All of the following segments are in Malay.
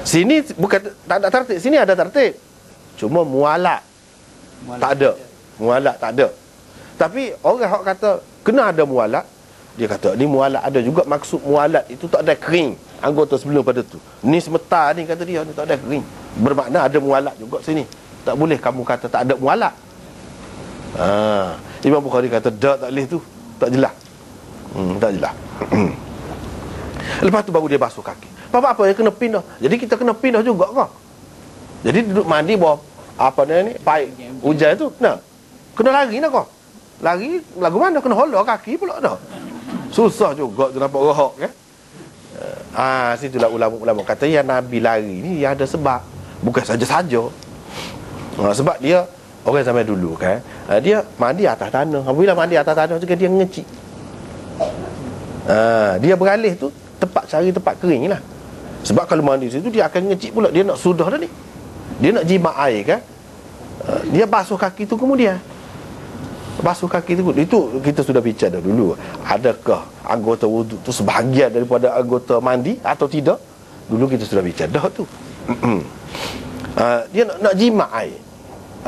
Sini bukan tak ada tertib, sini ada tertib. Cuma mualat tak ada. Mualat tak ada. Tapi orang hak kata kena ada mualat, dia kata ni mualat ada juga, maksud mualat itu tak ada kering anggota sebelum pada tu. Ni semetar ni kata dia, ni tak ada kering. Bermakna ada mualat juga sini. Tak boleh kamu kata tak ada mualat. Imam Bukhari kata tak boleh tu, tak jelas. Tak jelas. Lepas tu baru dia basuh kaki. Apa-apa yang kena pindah. Jadi kita kena pindah juga kau. Jadi duduk mandi bawah apa ni paip hujan tu, kena lari nak kau. Lari lagu mana, kena hola kaki pula dah. Susah juga tu nampak rohak kan. Situlah ulama-ulama kata yang Nabi lari ni yang ada sebab, bukan saja-saja. Sebab dia orang zaman dulu kan, dia mandi atas tanah. Apabila mandi atas tanah juga dia ngecik. Dia beralih tu cari tempat kering lah. Sebab kalau mandi situ dia akan ngecik pula, dia nak sudah dah ni. Dia nak jimat air kan. Dia basuh kaki tu kemudian. Basuh kaki tu, itu kita sudah bincang dah dulu. Adakah anggota wuduk tu sebahagian daripada anggota mandi atau tidak? Dulu kita sudah bincang dah tu. Dia nak jimat air,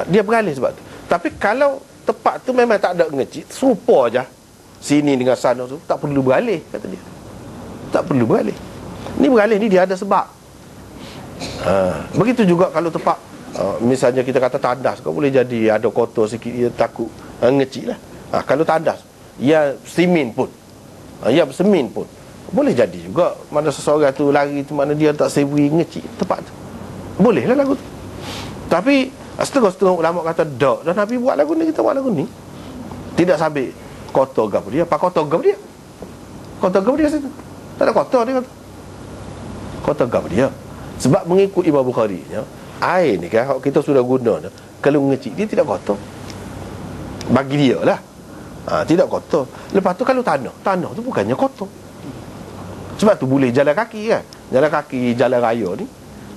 dia beralih sebab tu. Tapi kalau tempat tu memang tak ada ngecik, serupa je sini dengan sana tu, tak perlu beralih, kata dia. Tak perlu beralih. Ni beralih ni dia ada sebab. Begitu juga kalau tempat misalnya kita kata tandas, kau boleh jadi ada kotor sikit, dia takut ngecik lah. Kalau tandas ya semen pun, ya semen pun boleh jadi juga. Mana seseorang tu lari tu, mana dia tak savory ngecik tempat tu, boleh lah lagu tu. Tapi setengah-setengah ulama kata dak, dan Nabi buat lagu ni, kita buat lagu ni tidak sabit kotor gap dia. Apa kotor gap dia? Kotor gap dia situ tak ada kotor, dia kata kotor gap dia. Sebab mengikut Imam Bukhari ya, air ni kan kita sudah guna, kalau ngecik dia tidak kotor bagi dia lah. Tidak kotor. Lepas tu kalau tanah tu bukannya kotor. Sebab tu boleh jalan kaki kan. Jalan kaki, jalan raya ni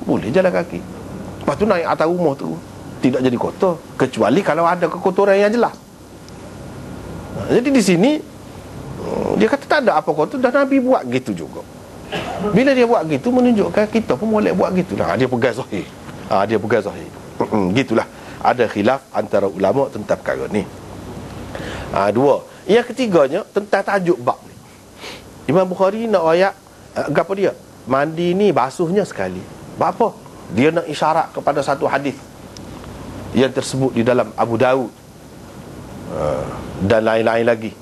boleh jalan kaki. Lepas tu naik atas rumah tu tidak jadi kotor, kecuali kalau ada kekotoran yang jelas. Jadi di sini dia kata tak ada apa kotor, dan Nabi buat gitu juga. Bila dia buat gitu, menunjukkan kita pun boleh buat gitulah. Dia pegang zahir. Dia pegang zahir. Gitulah. Ada khilaf antara ulama tentang perkara ni. Dua. Yang ketiganya tentang tajuk bab ni. Imam Bukhari nak ayat apa dia? Mandi ni basuhnya sekali. Bab apa? Dia nak isyarat kepada satu hadis yang tersebut di dalam Abu Daud dan lain-lain lagi.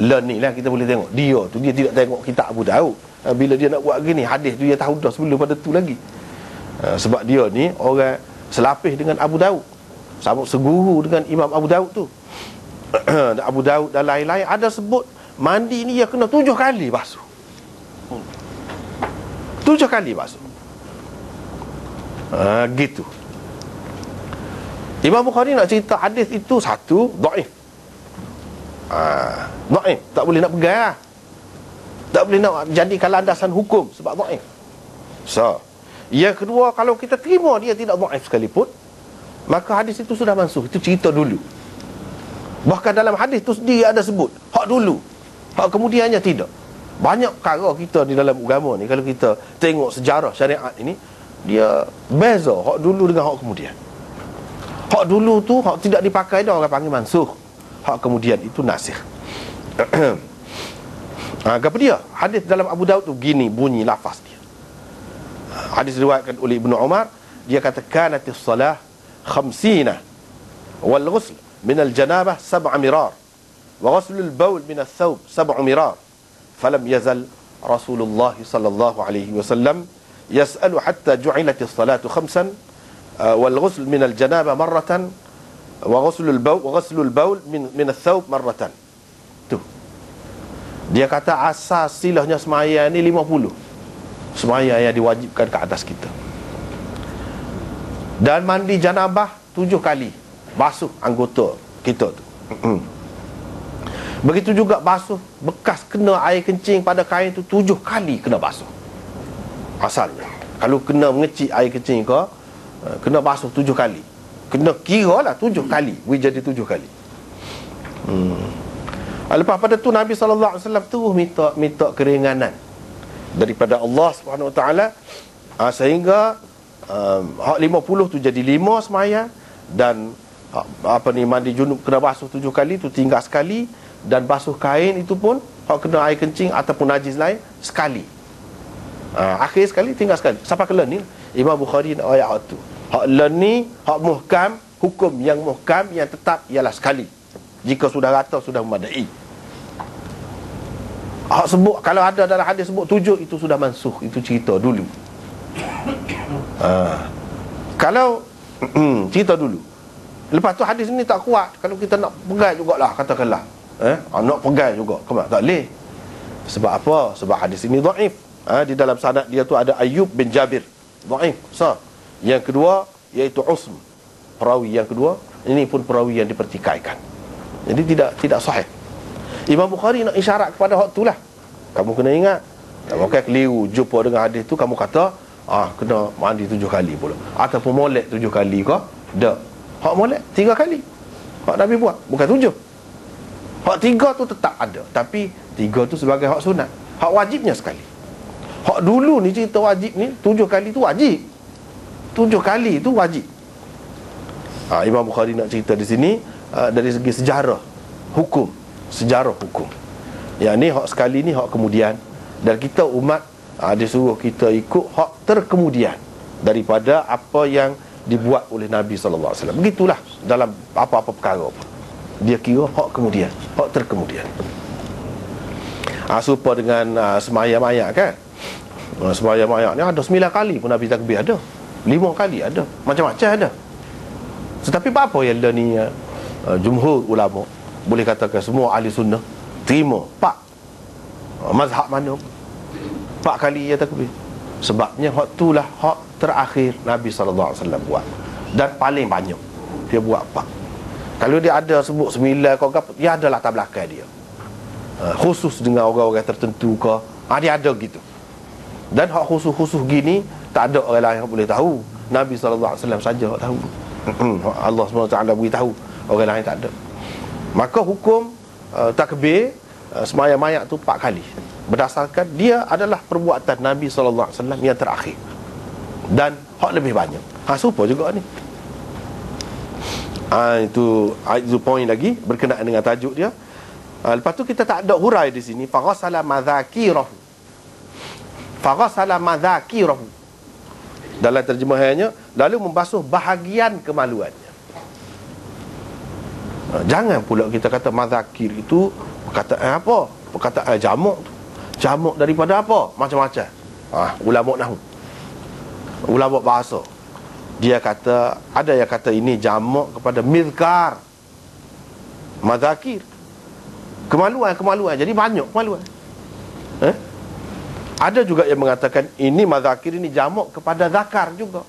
Ni lah kita boleh tengok. Dia tu dia tidak tengok kitab Abu Daud. Bila dia nak buat gini, hadis tu dia tahu dah sebelum pada tu lagi. Sebab dia ni orang selapis dengan Abu Daud, sama seguru dengan Imam Abu Daud tu. Abu Daud dan lain-lain ada sebut mandi ni dia kena 7 kali basuh. 7 kali basuh. Gitu. Imam Bukhari nak cerita hadis itu satu dhaif. Dhaif, tak boleh nak pegang lah. Tak boleh nak jadikan landasan hukum sebab dhaif. Yang kedua, kalau kita terima dia tidak dhaif sekalipun, maka hadis itu sudah mansuh. Itu cerita dulu. Bahkan dalam hadis itu dia ada sebut hak dulu, hak kemudiannya tidak. Banyak perkara kita di dalam agama ni, kalau kita tengok sejarah syariat ini, dia beza hak dulu dengan hak kemudian. Hak dulu tu hak tidak dipakai dah, orang panggil mansuh. Hak kemudian itu nasikh. Apa dia? Hadis dalam Abu Daud tu gini bunyi lafaz dia. Hadis diriwayatkan oleh Ibnu Umar, dia kata kanatis salah 50 wal ghusl min al janabah 7 mirar wa ghusl al bawl min al thawb 7 mirar falam yazal Rasulullah sallallahu alaihi wasallam yas'alu hatta ju'ilat as-salatu 5 wal ghusl min al janabah marratan wa ghusl al bawl min al thawb marratan. Dia kata asas silahnya sembahyang ni 50 sembahyang yang diwajibkan ke atas kita. Dan mandi janabah 7 kali basuh anggota kita tu. Begitu juga basuh bekas kena air kencing pada kain tu 7 kali kena basuh. Asalnya kalau kena mengecik air kencing ke, kena basuh 7 kali. Kena kira lah 7 kali, boleh jadi 7 kali. Lepas pada tu Nabi SAW terus minta keringanan daripada Allah Subhanahu Wa Taala Sehingga hak 50 tu jadi 5 semaya. Dan mandi junub kena basuh 7 kali tu tinggal sekali. Dan basuh kain itu pun hak kena air kencing ataupun najis lain sekali. Akhir sekali tinggal sekali. Sampai ke ni Imam Bukhari nak ayat hak tu. Hak ni hak muhkam, hukum yang muhkam yang tetap ialah sekali. Jika sudah rata sudah memadai. Hak sebut kalau ada dalam hadis sebut 7 itu sudah mansuh, itu cerita dulu. Kalau cerita dulu. Lepas tu hadis ni tak kuat. Kalau kita nak pegang jugalah, katakanlah nak pegang juga, tak boleh. Sebab apa? Sebab hadis ini dhaif. Di dalam sanad dia tu ada Ayyub bin Jabir, dhaif. Yang kedua iaitu Usm, perawi yang kedua, ini pun perawi yang dipertikaikan. Jadi tidak sahih. Imam Bukhari nak isyarat kepada hak tu lah. Kamu kena ingat, kamu kan keliru jumpa dengan hadis tu, kamu kata kena mandi 7 kali pula, ataupun molek 7 kali ke? Tak. Hak molek 3 kali. Hak Nabi buat, bukan 7. Hak 3 tu tetap ada, tapi 3 tu sebagai hak sunat. Hak wajibnya sekali. Hak dulu ni cerita wajib ni 7 kali tu wajib. 7 kali tu wajib. Imam Bukhari nak cerita di sini dari segi sejarah hukum. Sejarah hukum. Yang ni hak sekali ni hak kemudian. Dan kita umat disuruh kita ikut hak terkemudian daripada apa yang dibuat oleh Nabi SAW. Begitulah dalam apa-apa perkara pun. Dia kira hak kemudian, hak terkemudian. Serupa dengan semayam ayat kan. Semayam ayat ni ada 9 kali pun Nabi takbir ada. 5 kali ada. Macam-macam ada. Tetapi apa yang ada ni jumhur ulama, boleh katakan semua ahli sunnah terima pak mazhab mana 4 kali ya takbir. Sebabnya hak itulah hak terakhir Nabi SAW buat, dan paling banyak dia buat 4. Kalau dia ada sebut 9 kau apa, dia ada latar belakang dia, khusus dengan orang-orang tertentu ke, dia ada gitu. Dan hak khusus-khusus gini tak ada orang lain yang boleh tahu. Nabi SAW saja tahu. Allah SWT beritahu, orang lain tak ada. Maka hukum takbir semayam mayat tu 4 kali, berdasarkan dia adalah perbuatan Nabi SAW yang terakhir, dan hak lebih banyak. Serupa juga ni. Itu poin lagi berkenaan dengan tajuk dia. Lepas tu kita tak ada hurai di sini. Faghasala madzakirahu. Faghasala madzakirahu. Dalam terjemahannya, lalu membasuh bahagian kemaluannya. Jangan pula kita kata madzakir itu perkataan apa? Perkataan jamak tu. Jamak daripada apa? Macam-macam. Ulama nahwu, ulama bahasa, dia kata, ada yang kata ini jamak kepada mizkar, madzakir, kemaluan. Jadi banyak kemaluan. Ada juga yang mengatakan ini madzakir ini jamak kepada zakar juga.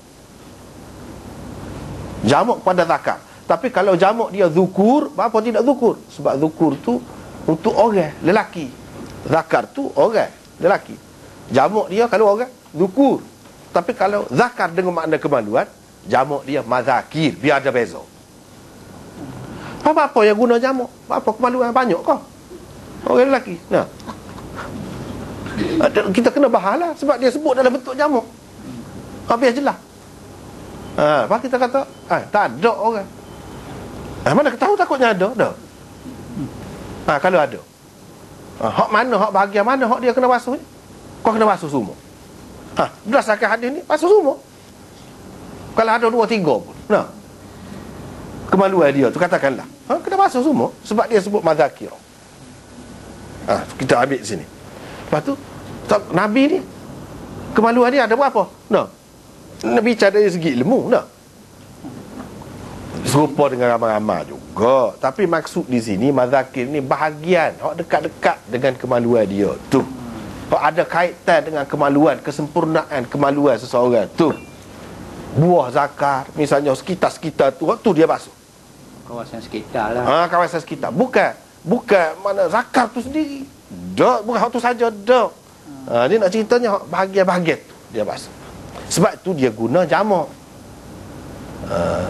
Jamak kepada zakar. Tapi kalau jamak dia zukur, apa tidak zukur? Sebab zukur tu untuk orang lelaki, zakar tu orang lelaki. Jamak dia kalau orang zukur. Tapi kalau zakar dengan makna kemaluan, jamak dia madzakir. Biar ada beza. Apa yang guna jamak? Apa kemaluan banyak kau? Orang lelaki. Nah, kita kena bahalah sebab dia sebut dalam bentuk jamak. Biar jelas. Lepas kita kata tak ada orang. Mana kita tahu takutnya ada? Kalau ada, hak mana, hak bahagian mana hak dia kena basuh ni? Kau kena basuh semua. Berdasarkan hadis ni basuh semua. Kalau ada 2-3 pun, kemaluan dia tu katakanlah, kena basuh semua. Sebab dia sebut madzakir. Kita ambil sini. Lepas tu Nabi ni kemaluan dia ada berapa? Nabi bicara dari segi ilmu. Serupa dengan ramai-ramai juga. Tapi maksud di sini madzakir ni bahagian hak dekat-dekat dengan kemaluan dia tu. Hak ada kaitan dengan kemaluan, kesempurnaan kemaluan seseorang tu. Buah zakar misalnya sekitar-sekitar tu, hak tu dia basuh. Kawasan sekitar lah. Kawasan sekitar. Bukan mana zakar tu sendiri. Bukan hak tu saja. Dia nak ceritanya bahagian-bahagian tu dia basuh. Sebab tu dia guna jamak.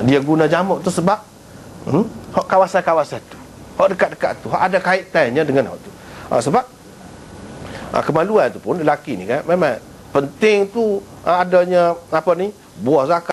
Dia guna jamak tu sebab hak kawasan-kawasan tu, hak dekat-dekat tu, hak ada kaitannya dengan hak tu. Sebab kemaluan tu pun lelaki ni kan, memang penting tu adanya apa ni, buah zakat